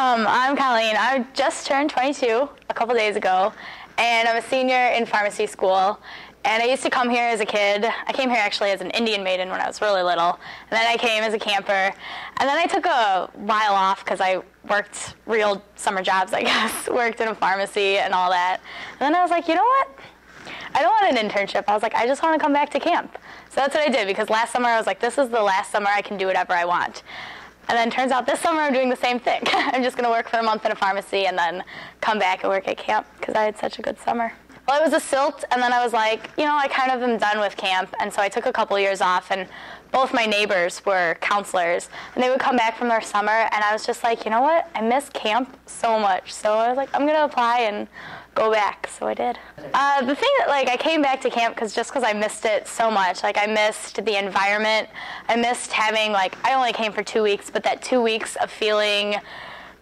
I'm Colleen. I just turned 22 a couple days ago, and I'm a senior in pharmacy school. And I used to come here as a kid. I came here actually as an Indian maiden when I was really little. And then I came as a camper. And then I took a while off because I worked real summer jobs, I guess. Worked in a pharmacy and all that. And then I was like, you know what? I don't want an internship. I was like, I just want to come back to camp. So that's what I did, because last summer I was like, this is the last summer I can do whatever I want. And then turns out this summer I'm doing the same thing. I'm just going to work for a month in a pharmacy and then come back and work at camp because I had such a good summer. Well, I was a SILT, and then I was like, you know, I kind of am done with camp. And so I took a couple years off, and both my neighbors were counselors. And they would come back from their summer, and I was just like, you know what? I miss camp so much. So I was like, I'm going to apply and go back. So I did. The thing that, I came back to camp because I missed it so much. I missed the environment. I missed having, I only came for 2 weeks, but that 2 weeks of feeling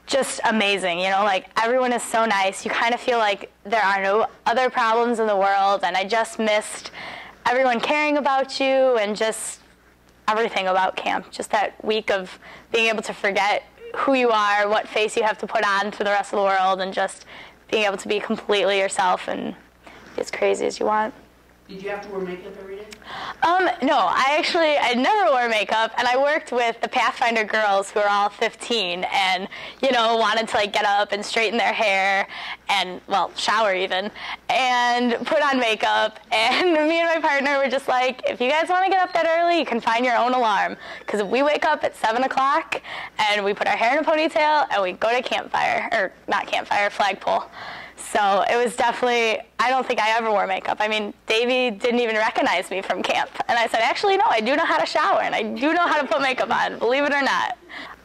just amazing, you know, everyone is so nice. You kind of feel like there are no other problems in the world, and I just missed everyone caring about you and just everything about camp. Just that week of being able to forget who you are, what face you have to put on to the rest of the world, and just being able to be completely yourself and be as crazy as you want. Did you have to wear makeup every day? No, I never wore makeup, and I worked with the Pathfinder girls who are all 15 and, you know, wanted to get up and straighten their hair and, well, shower even, and put on makeup. And me and my partner were just like, if you guys want to get up that early, you can find your own alarm. Because if we wake up at 7 o'clock and we put our hair in a ponytail and we go to campfire, or not campfire, flagpole. So it was definitely, I don't think I ever wore makeup. I mean, Davey didn't even recognize me from camp. And I said, actually, no, I do know how to shower, and I do know how to put makeup on, believe it or not.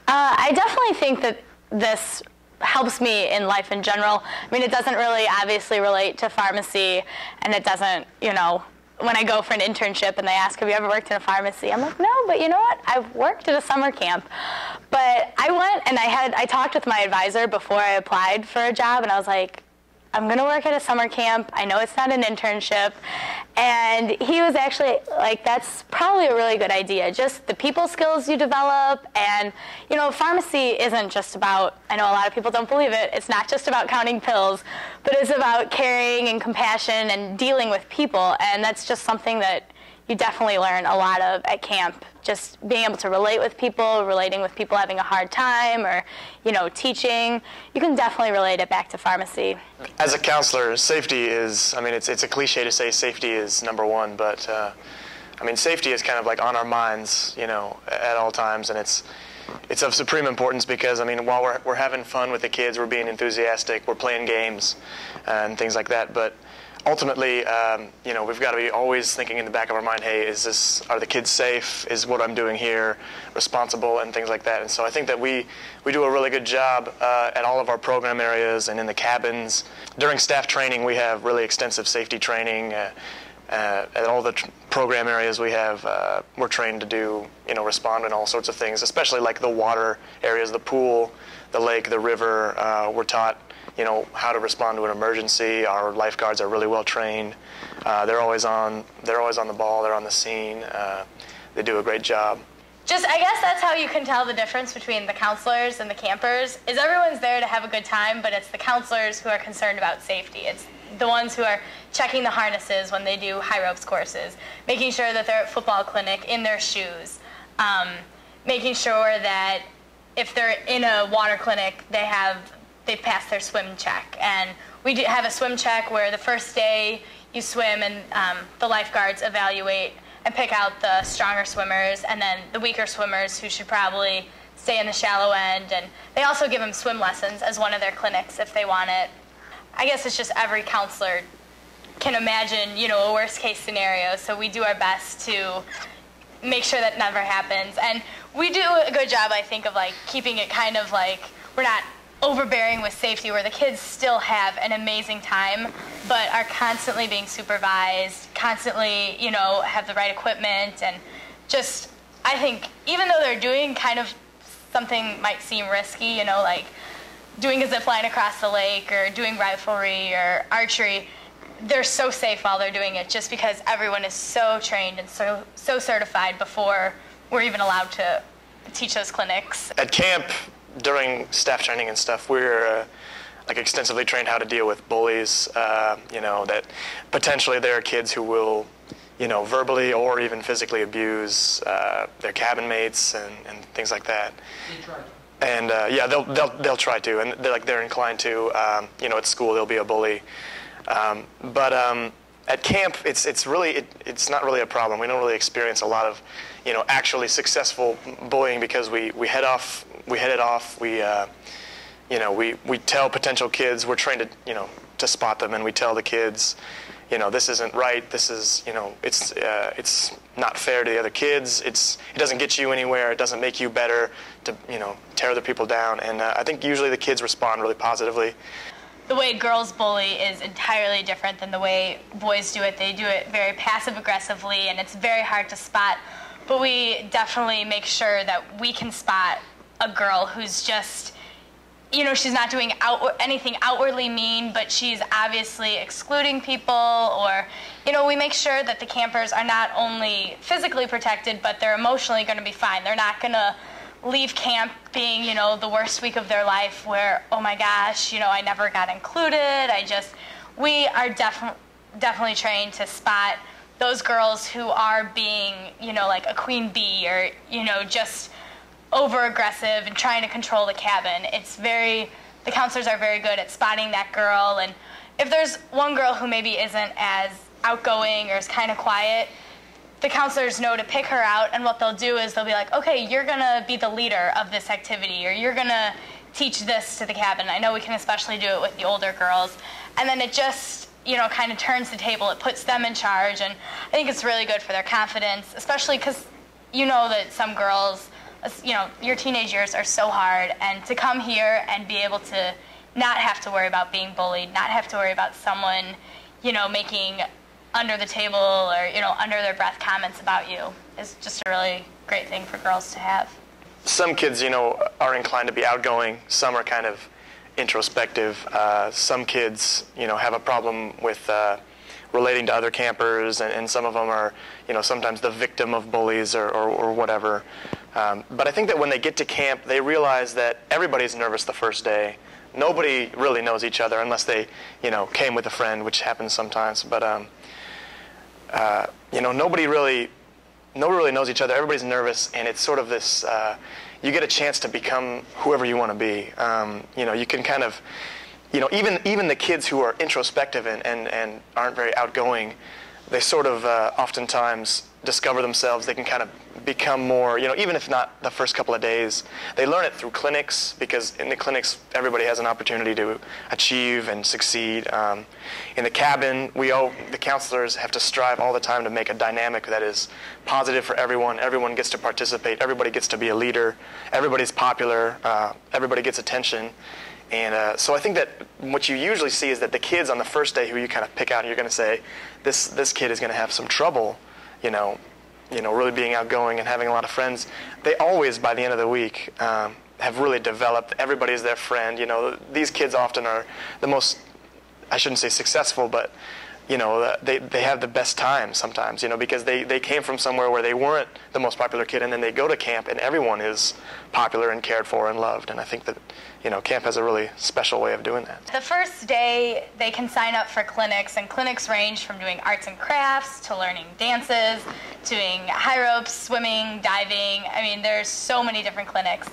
I definitely think that this helps me in life in general. I mean, it doesn't really obviously relate to pharmacy, and it doesn't, you know, when I go for an internship and they ask, have you ever worked in a pharmacy? I'm like, no, but you know what? I've worked at a summer camp. But I went and I talked with my advisor before I applied for a job, and I was like, I'm going to work at a summer camp. I know it's not an internship. And he was actually like, that's probably a really good idea. Just the people skills you develop. And, you know, pharmacy isn't just about, I know a lot of people don't believe it, it's not just about counting pills, but it's about caring and compassion and dealing with people. And that's just something that you definitely learn a lot of at camp. Just being able to relate with people, relating with people having a hard time, or, you know, teaching. You can definitely relate it back to pharmacy. As a counselor, safety is, I mean, it's a cliche to say safety is number one, but, I mean, safety is kind of on our minds, you know, at all times, and it's of supreme importance because, I mean, while we're having fun with the kids, we're being enthusiastic, we're playing games and things like that, but ultimately, you know, we've got to be always thinking in the back of our mind, hey, are the kids safe? Is what I'm doing here responsible, and things like that. And so I think that we do a really good job at all of our program areas and in the cabins. During staff training, we have really extensive safety training. At all the program areas we have, we're trained to do, you know, respond in all sorts of things, especially like the water areas, the pool, the lake, the river. We're taught, you know, how to respond to an emergency. Our lifeguards are really well trained. They're always on the ball. They're on the scene. They do a great job. I guess that's how you can tell the difference between the counselors and the campers, is everyone's there to have a good time, but it's the counselors who are concerned about safety. It's the ones who are checking the harnesses when they do high ropes courses, making sure that they're at football clinic in their shoes, making sure that if they're in a water clinic, they've passed their swim check. And we do have a swim check where the first day you swim and the lifeguards evaluate and pick out the stronger swimmers and then the weaker swimmers who should probably stay in the shallow end. And they also give them swim lessons as one of their clinics if they want it. I guess it's just every counselor can imagine, you know, a worst case scenario. So we do our best to make sure that never happens. And we do a good job, I think, of keeping it kind of we're not overbearing with safety, where the kids still have an amazing time, but are constantly being supervised, constantly, you know, have the right equipment, and just, I think, even though they're doing kind of something might seem risky, you know, doing a zip line across the lake or doing riflery or archery, they're so safe while they're doing it just because everyone is so trained and so certified before we're even allowed to teach those clinics. At camp, during staff training and stuff, we're like extensively trained how to deal with bullies. That potentially there are kids who will, verbally or even physically abuse their cabin mates and things like that. They try to. And they'll try to, and they're inclined to. At school there'll be a bully, but at camp it's not really a problem. We don't really experience a lot of actually successful bullying because we head it off. We tell potential kids, we're trained to spot them, and we tell the kids, this isn't right. This is it's not fair to the other kids. It doesn't get you anywhere. It doesn't make you better to tear other people down. And I think usually the kids respond really positively. The way girls bully is entirely different than the way boys do it. They do it very passive-aggressively, and it's very hard to spot. But we definitely make sure that we can spot a girl who's just, she's not doing anything outwardly mean, but she's obviously excluding people, or, we make sure that the campers are not only physically protected, but they're emotionally going to be fine. They're not going to leave camp being, the worst week of their life where, oh my gosh, I never got included. We are definitely trained to spot those girls who are being, like a queen bee or, just over-aggressive and trying to control the cabin. The counselors are very good at spotting that girl, and if there's one girl who maybe isn't as outgoing or is kind of quiet, the counselors know to pick her out, and what they'll do is they'll be like, okay, you're going to be the leader of this activity, or you're going to teach this to the cabin. I know we can especially do it with the older girls. And then it just, kind of turns the table. It puts them in charge, and I think it's really good for their confidence, especially because that some girls, your teenage years are so hard, and to come here and be able to not have to worry about being bullied, not have to worry about someone, making under the table or, under their breath comments about you is just a really great thing for girls to have. Some kids, are inclined to be outgoing. Some are kind of introspective. Some kids, have a problem with relating to other campers, and some of them are, sometimes the victim of bullies or whatever. But I think that when they get to camp, they realize that everybody's nervous the first day. Nobody really knows each other unless they, came with a friend, which happens sometimes. But nobody really knows each other. Everybody's nervous, and it's sort of this. You get a chance to become whoever you want to be. You can kind of, even the kids who are introspective and aren't very outgoing, they sort of oftentimes discover themselves. They can kind of become more, even if not the first couple of days. They learn it through clinics, because in the clinics, everybody has an opportunity to achieve and succeed. In the cabin, the counselors have to strive all the time to make a dynamic that is positive for everyone. Everyone gets to participate. Everybody gets to be a leader. Everybody's popular. Everybody gets attention. And so I think that what you usually see is that the kids on the first day who you kind of pick out, and you're going to say, this kid is going to have some trouble, really being outgoing and having a lot of friends. They always, by the end of the week, have really developed. Everybody's their friend. These kids often are the most, I shouldn't say successful, but they have the best time sometimes, because they came from somewhere where they weren't the most popular kid, and then they go to camp and everyone is popular and cared for and loved. And I think that camp has a really special way of doing that. The first day, they can sign up for clinics, and clinics range from doing arts and crafts to learning dances, doing high ropes, swimming, diving. I mean, there's so many different clinics.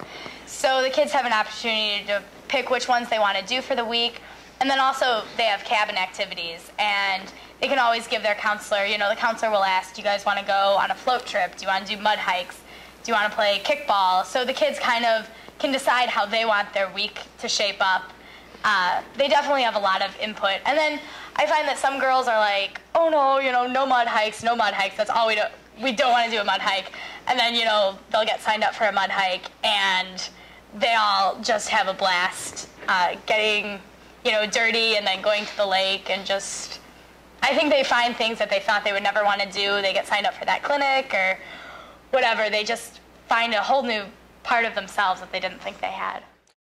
So the kids have an opportunity to pick which ones they want to do for the week. And then also they have cabin activities, and they can always give their counselor, the counselor will ask, do you guys want to go on a float trip? Do you want to do mud hikes? Do you want to play kickball? So the kids kind of can decide how they want their week to shape up. They definitely have a lot of input. And then I find that some girls are like, oh no, no mud hikes, no mud hikes. That's all we do. We don't want to do a mud hike. And then, they'll get signed up for a mud hike, and they all just have a blast getting, dirty and then going to the lake, and just, I think they find things that they thought they would never want to do. They get signed up for that clinic or whatever. They just find a whole new part of themselves that they didn't think they had.